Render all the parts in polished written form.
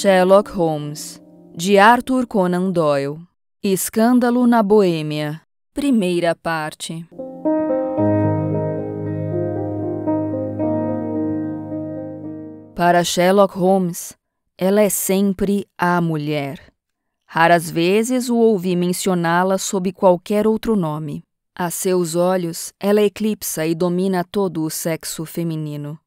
Sherlock Holmes, de Arthur Conan Doyle. Escândalo na Boêmia. Primeira parte. Para Sherlock Holmes, ela é sempre a mulher. Raras vezes o ouvi mencioná-la sob qualquer outro nome. A seus olhos, ela eclipsa e domina todo o sexo feminino.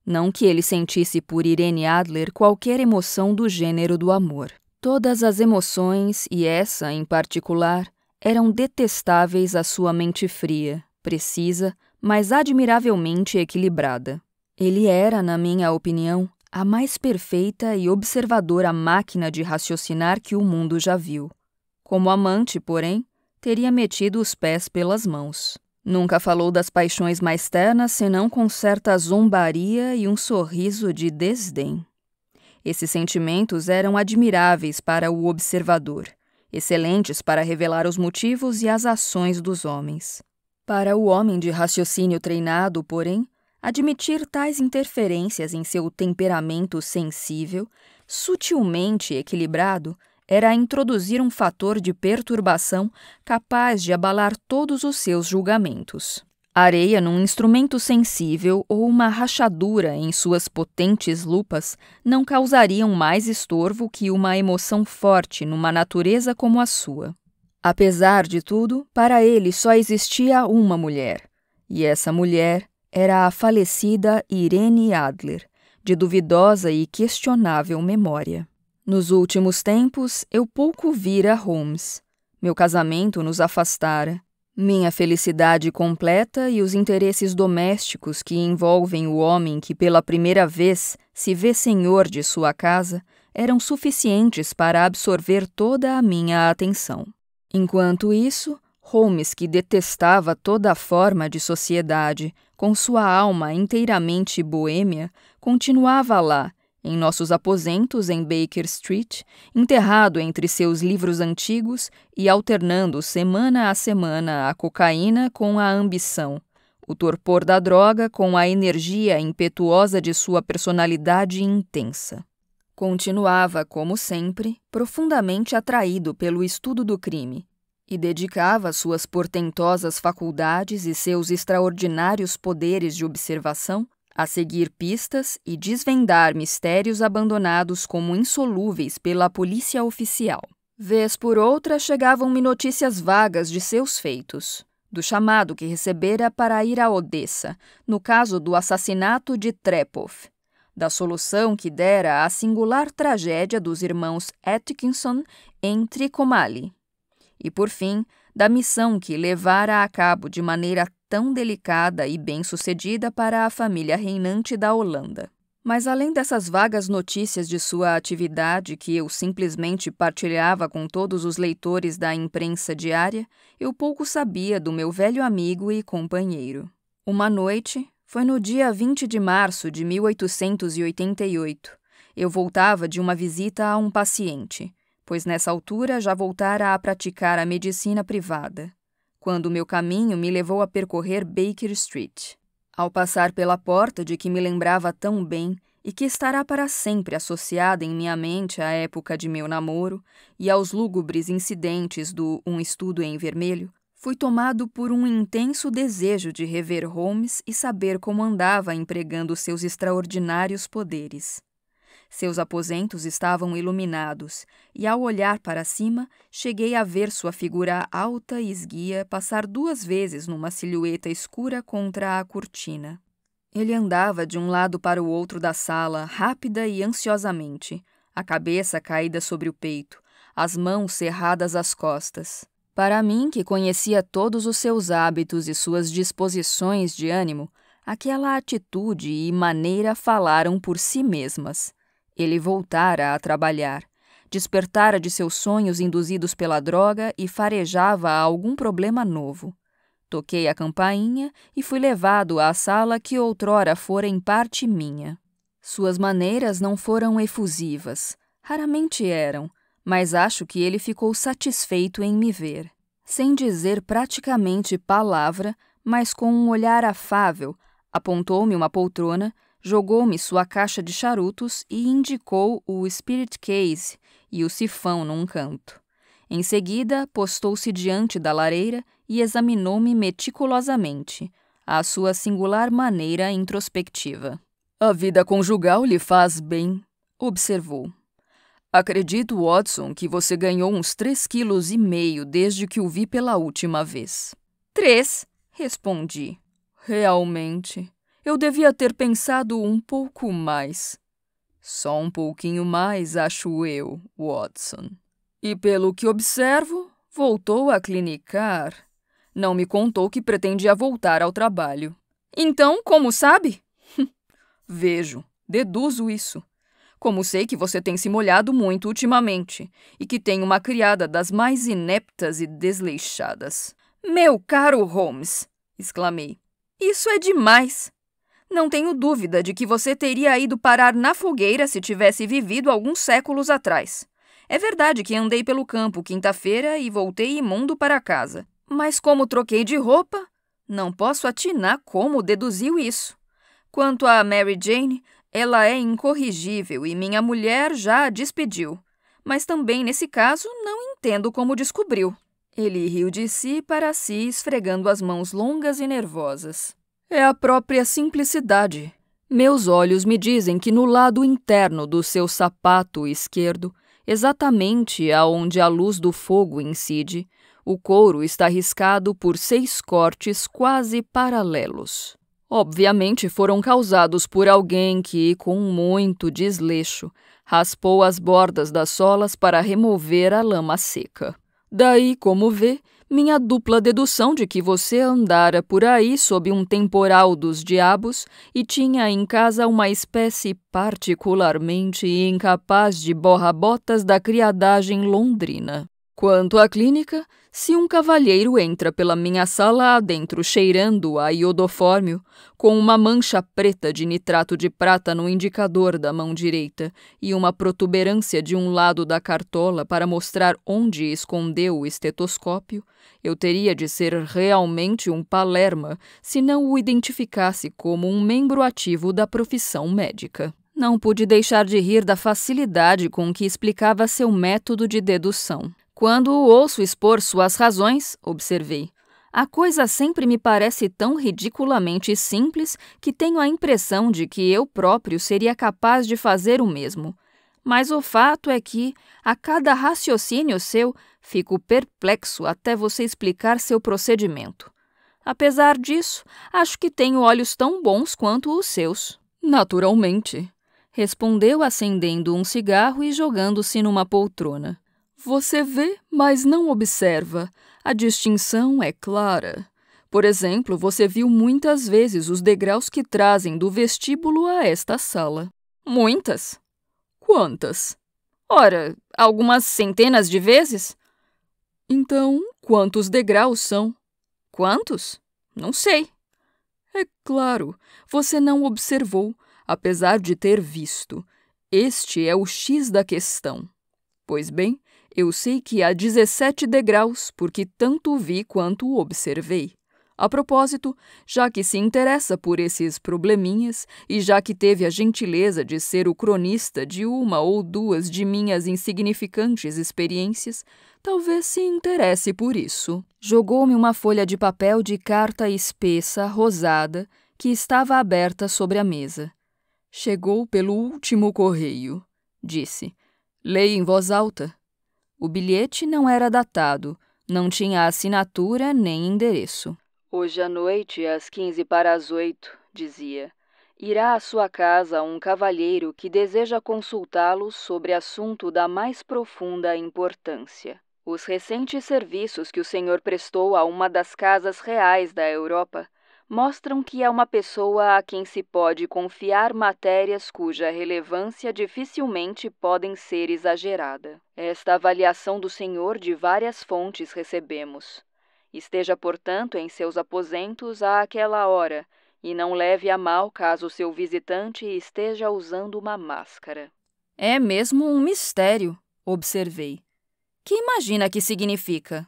Não que ele sentisse por Irene Adler qualquer emoção do gênero do amor. Todas as emoções, e essa em particular, eram detestáveis à sua mente fria, precisa, mas admiravelmente equilibrada. Ele era, na minha opinião, a mais perfeita e observadora máquina de raciocinar que o mundo já viu. Como amante, porém, teria metido os pés pelas mãos. Nunca falou das paixões mais ternas senão com certa zombaria e um sorriso de desdém. Esses sentimentos eram admiráveis para o observador, excelentes para revelar os motivos e as ações dos homens. Para o homem de raciocínio treinado, porém, admitir tais interferências em seu temperamento sensível, sutilmente equilibrado, era introduzir um fator de perturbação capaz de abalar todos os seus julgamentos. Areia num instrumento sensível ou uma rachadura em suas potentes lupas não causariam mais estorvo que uma emoção forte numa natureza como a sua. Apesar de tudo, para ele só existia uma mulher, e essa mulher era a falecida Irene Adler, de duvidosa e questionável memória. Nos últimos tempos, eu pouco vira Holmes. Meu casamento nos afastara. Minha felicidade completa e os interesses domésticos que envolvem o homem que pela primeira vez se vê senhor de sua casa eram suficientes para absorver toda a minha atenção. Enquanto isso, Holmes, que detestava toda forma de sociedade, com sua alma inteiramente boêmia, continuava lá, em nossos aposentos em Baker Street, enterrado entre seus livros antigos e alternando semana a semana a cocaína com a ambição, o torpor da droga com a energia impetuosa de sua personalidade intensa. Continuava, como sempre, profundamente atraído pelo estudo do crime e dedicava suas portentosas faculdades e seus extraordinários poderes de observação a seguir pistas e desvendar mistérios abandonados como insolúveis pela polícia oficial. Vez por outra chegavam-me notícias vagas de seus feitos, do chamado que recebera para ir a Odessa, no caso do assassinato de Trepov, da solução que dera à singular tragédia dos irmãos Atkinson em Trykomaly, e, por fim, da missão que levara a cabo de maneira tão delicada e bem-sucedida para a família reinante da Holanda. Mas além dessas vagas notícias de sua atividade que eu simplesmente partilhava com todos os leitores da imprensa diária, eu pouco sabia do meu velho amigo e companheiro. Uma noite, foi no dia 20 de março de 1888, eu voltava de uma visita a um paciente, pois nessa altura já voltara a praticar a medicina privada, quando meu caminho me levou a percorrer Baker Street. Ao passar pela porta de que me lembrava tão bem e que estará para sempre associada em minha mente à época de meu namoro e aos lúgubres incidentes do Um Estudo em Vermelho, fui tomado por um intenso desejo de rever Holmes e saber como andava empregando seus extraordinários poderes. Seus aposentos estavam iluminados, e ao olhar para cima, cheguei a ver sua figura alta e esguia passar 2 vezes numa silhueta escura contra a cortina. Ele andava de um lado para o outro da sala, rápida e ansiosamente, a cabeça caída sobre o peito, as mãos cerradas às costas. Para mim, que conhecia todos os seus hábitos e suas disposições de ânimo, aquela atitude e maneira falaram por si mesmas. Ele voltara a trabalhar, despertara de seus sonhos induzidos pela droga e farejava algum problema novo. Toquei a campainha e fui levado à sala que outrora fora em parte minha. Suas maneiras não foram efusivas, raramente eram, mas acho que ele ficou satisfeito em me ver. Sem dizer praticamente palavra, mas com um olhar afável, apontou-me uma poltrona, Jogou-me sua caixa de charutos e indicou o spirit case e o sifão num canto. Em seguida, postou-se diante da lareira e examinou-me meticulosamente, à sua singular maneira introspectiva. A vida conjugal lhe faz bem, observou. Acredito, Watson, que você ganhou uns 3,5 quilos desde que o vi pela última vez. 3, respondi. Realmente, eu devia ter pensado um pouco mais. Só um pouquinho mais, acho eu, Watson. E pelo que observo, voltou a clinicar. Não me contou que pretendia voltar ao trabalho. Então, como sabe? Vejo, deduzo isso. Como sei que você tem se molhado muito ultimamente e que tem uma criada das mais ineptas e desleixadas. Meu caro Holmes, exclamei, isso é demais. Não tenho dúvida de que você teria ido parar na fogueira se tivesse vivido alguns séculos atrás. É verdade que andei pelo campo quinta-feira e voltei imundo para casa. Mas como troquei de roupa, não posso atinar como deduziu isso. Quanto a Mary Jane, ela é incorrigível e minha mulher já a despediu. Mas também, nesse caso, não entendo como descobriu. Ele riu de si para si, esfregando as mãos longas e nervosas. É a própria simplicidade. Meus olhos me dizem que no lado interno do seu sapato esquerdo, exatamente aonde a luz do fogo incide, o couro está riscado por 6 cortes quase paralelos. Obviamente foram causados por alguém que, com muito desleixo, raspou as bordas das solas para remover a lama seca. Daí, como vê, minha dupla dedução de que você andara por aí sob um temporal dos diabos e tinha em casa uma espécie particularmente incapaz de borra-botas da criadagem londrina. Quanto à clínica, se um cavalheiro entra pela minha sala adentro cheirando a iodofórmio, com uma mancha preta de nitrato de prata no indicador da mão direita e uma protuberância de um lado da cartola para mostrar onde escondeu o estetoscópio, eu teria de ser realmente um palerma se não o identificasse como um membro ativo da profissão médica. Não pude deixar de rir da facilidade com que explicava seu método de dedução. Quando o ouço expor suas razões, observei, a coisa sempre me parece tão ridiculamente simples que tenho a impressão de que eu próprio seria capaz de fazer o mesmo. Mas o fato é que, a cada raciocínio seu, fico perplexo até você explicar seu procedimento. Apesar disso, acho que tenho olhos tão bons quanto os seus. Naturalmente, respondeu acendendo um cigarro e jogando-se numa poltrona. Você vê, mas não observa. A distinção é clara. Por exemplo, você viu muitas vezes os degraus que trazem do vestíbulo a esta sala. Muitas? Quantas? Ora, algumas centenas de vezes. Então, quantos degraus são? Quantos? Não sei. É claro, você não observou, apesar de ter visto. Este é o X da questão. Pois bem, eu sei que há 17 degraus, porque tanto vi quanto observei. A propósito, já que se interessa por esses probleminhas e já que teve a gentileza de ser o cronista de uma ou duas de minhas insignificantes experiências, talvez se interesse por isso. Jogou-me uma folha de papel de carta espessa, rosada, que estava aberta sobre a mesa. Chegou pelo último correio, disse. Leia em voz alta. O bilhete não era datado, não tinha assinatura nem endereço. Hoje à noite, às 7:15, dizia, irá à sua casa um cavalheiro que deseja consultá-lo sobre assunto da mais profunda importância. Os recentes serviços que o senhor prestou a uma das casas reais da Europa mostram que é uma pessoa a quem se pode confiar matérias cuja relevância dificilmente podem ser exagerada. Esta avaliação do senhor de várias fontes recebemos. Esteja, portanto, em seus aposentos àquela hora, e não leve a mal caso seu visitante esteja usando uma máscara. É mesmo um mistério, observei. Que imagina que significa?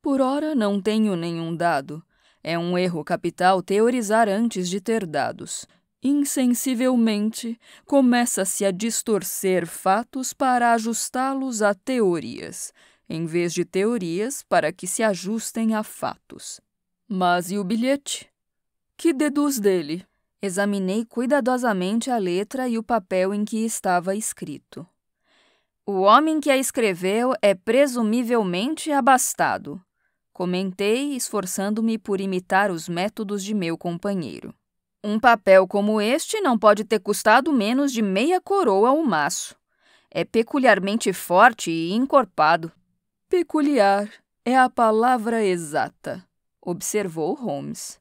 Por ora não tenho nenhum dado. É um erro capital teorizar antes de ter dados. Insensivelmente, começa-se a distorcer fatos para ajustá-los a teorias, em vez de teorias para que se ajustem a fatos. Mas e o bilhete? Que deduz dele? Examinei cuidadosamente a letra e o papel em que estava escrito. O homem que a escreveu é presumivelmente abastado, comentei, esforçando-me por imitar os métodos de meu companheiro. Um papel como este não pode ter custado menos de meia coroa o maço. É peculiarmente forte e encorpado. Peculiar é a palavra exata, observou Holmes.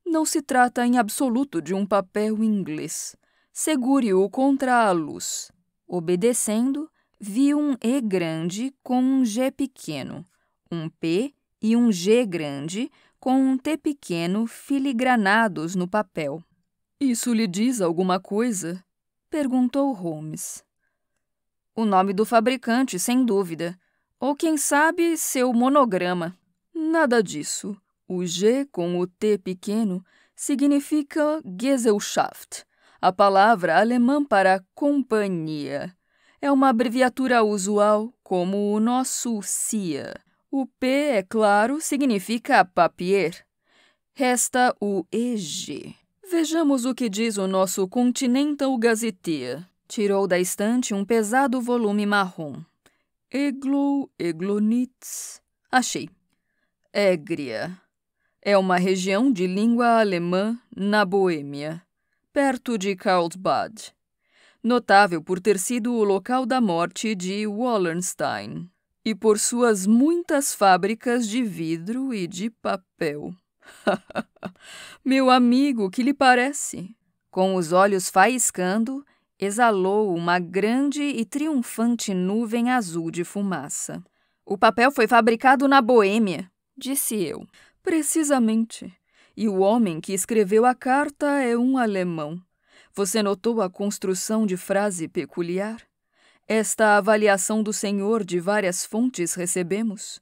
Não se trata em absoluto de um papel inglês. Segure-o contra a luz. Obedecendo, vi um E grande com um G pequeno, um P e um G grande com um T pequeno filigranados no papel. Isso lhe diz alguma coisa? Perguntou Holmes. O nome do fabricante, sem dúvida. Ou, quem sabe, seu monograma. Nada disso. O G com o T pequeno significa Gesellschaft, a palavra alemã para companhia. É uma abreviatura usual, como o nosso CIA. O P, é claro, significa papier. Resta o EG. Vejamos o que diz o nosso Continental Gazetteer. Tirou da estante um pesado volume marrom. Eglonitz. Achei. Égria. É uma região de língua alemã na Boêmia, perto de Karlsbad. Notável por ter sido o local da morte de Wallenstein e por suas muitas fábricas de vidro e de papel. Meu amigo, que lhe parece? Com os olhos faiscando, exalou uma grande e triunfante nuvem azul de fumaça. O papel foi fabricado na Boêmia, disse eu. Precisamente. E o homem que escreveu a carta é um alemão. Você notou a construção de frase peculiar? Esta avaliação do senhor de várias fontes recebemos.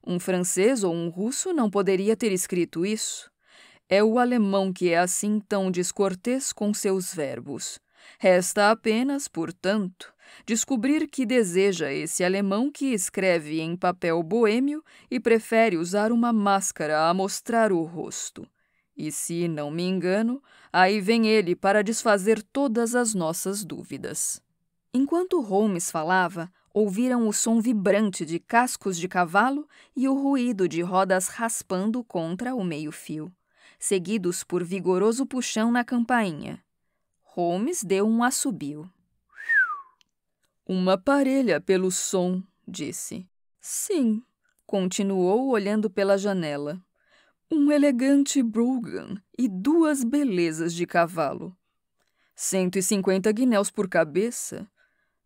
Um francês ou um russo não poderia ter escrito isso. É o alemão que é assim tão descortês com seus verbos. Resta apenas, portanto, descobrir que deseja esse alemão que escreve em papel boêmio e prefere usar uma máscara a mostrar o rosto. E se não me engano, aí vem ele para desfazer todas as nossas dúvidas. Enquanto Holmes falava, ouviram o som vibrante de cascos de cavalo e o ruído de rodas raspando contra o meio-fio, seguidos por vigoroso puxão na campainha. Holmes deu um assobio. Uma parelha pelo som, disse. Sim, continuou olhando pela janela. Um elegante Brougham e 2 belezas de cavalo. 150 guinéus por cabeça.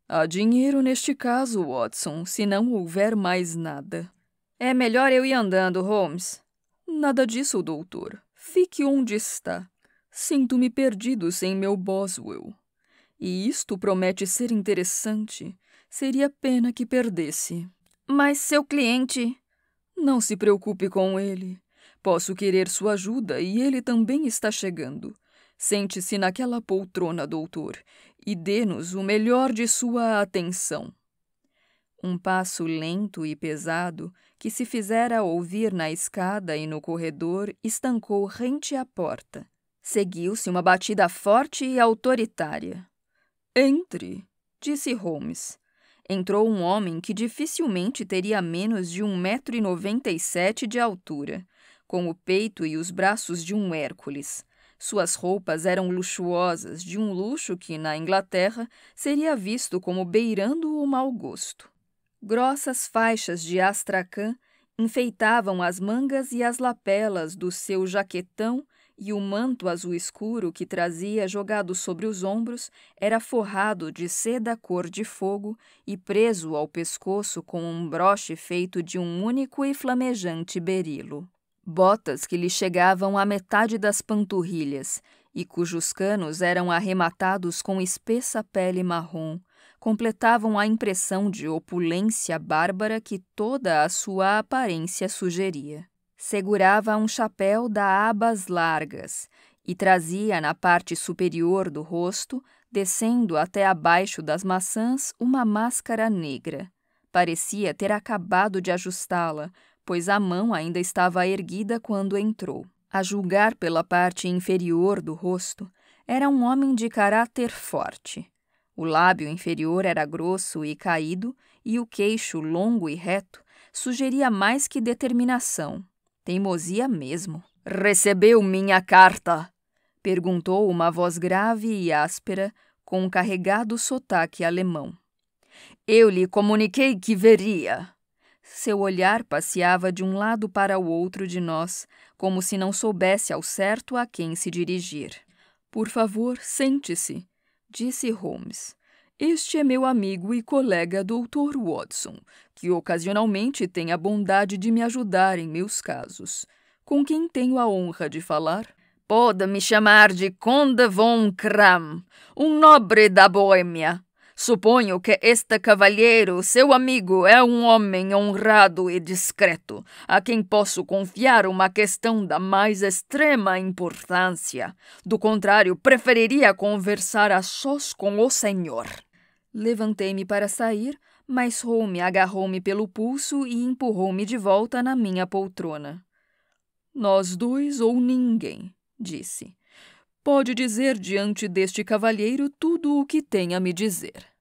Há dinheiro neste caso, Watson, se não houver mais nada. É melhor eu ir andando, Holmes. Nada disso, doutor. Fique onde está. Sinto-me perdido sem meu Boswell. E isto promete ser interessante. Seria pena que perdesse. Mas seu cliente... Não se preocupe com ele. Posso querer sua ajuda e ele também está chegando. Sente-se naquela poltrona, doutor, e dê-nos o melhor de sua atenção. Um passo lento e pesado, que se fizera ouvir na escada e no corredor, estancou rente à porta. Seguiu-se uma batida forte e autoritária. Entre, disse Holmes. Entrou um homem que dificilmente teria menos de 1,97 m de altura, com o peito e os braços de um Hércules. Suas roupas eram luxuosas, de um luxo que, na Inglaterra, seria visto como beirando o mau gosto. Grossas faixas de astracan enfeitavam as mangas e as lapelas do seu jaquetão e o manto azul escuro que trazia jogado sobre os ombros era forrado de seda cor de fogo e preso ao pescoço com um broche feito de um único e flamejante berilo. Botas que lhe chegavam à metade das panturrilhas e cujos canos eram arrematados com espessa pele marrom, completavam a impressão de opulência bárbara que toda a sua aparência sugeria. Segurava um chapéu da abas largas e trazia na parte superior do rosto, descendo até abaixo das maçãs, uma máscara negra. Parecia ter acabado de ajustá-la, pois a mão ainda estava erguida quando entrou. A julgar pela parte inferior do rosto, era um homem de caráter forte. O lábio inferior era grosso e caído, e o queixo, longo e reto, sugeria mais que determinação, teimosia mesmo. "Recebeu minha carta?" perguntou uma voz grave e áspera, com um carregado sotaque alemão. "Eu lhe comuniquei que veria." Seu olhar passeava de um lado para o outro de nós, como se não soubesse ao certo a quem se dirigir. "Por favor, sente-se", disse Holmes. "Este é meu amigo e colega Dr. Watson, que ocasionalmente tem a bondade de me ajudar em meus casos. Com quem tenho a honra de falar?" "Pode me chamar de Conde von Kram, um nobre da Boêmia. Suponho que este cavalheiro, seu amigo, é um homem honrado e discreto, a quem posso confiar uma questão da mais extrema importância. Do contrário, preferiria conversar a sós com o senhor." Levantei-me para sair, mas Holmes agarrou-me pelo pulso e empurrou-me de volta na minha poltrona. "Nós dois ou ninguém", disse. "Pode dizer diante deste cavalheiro tudo o que tem a me dizer."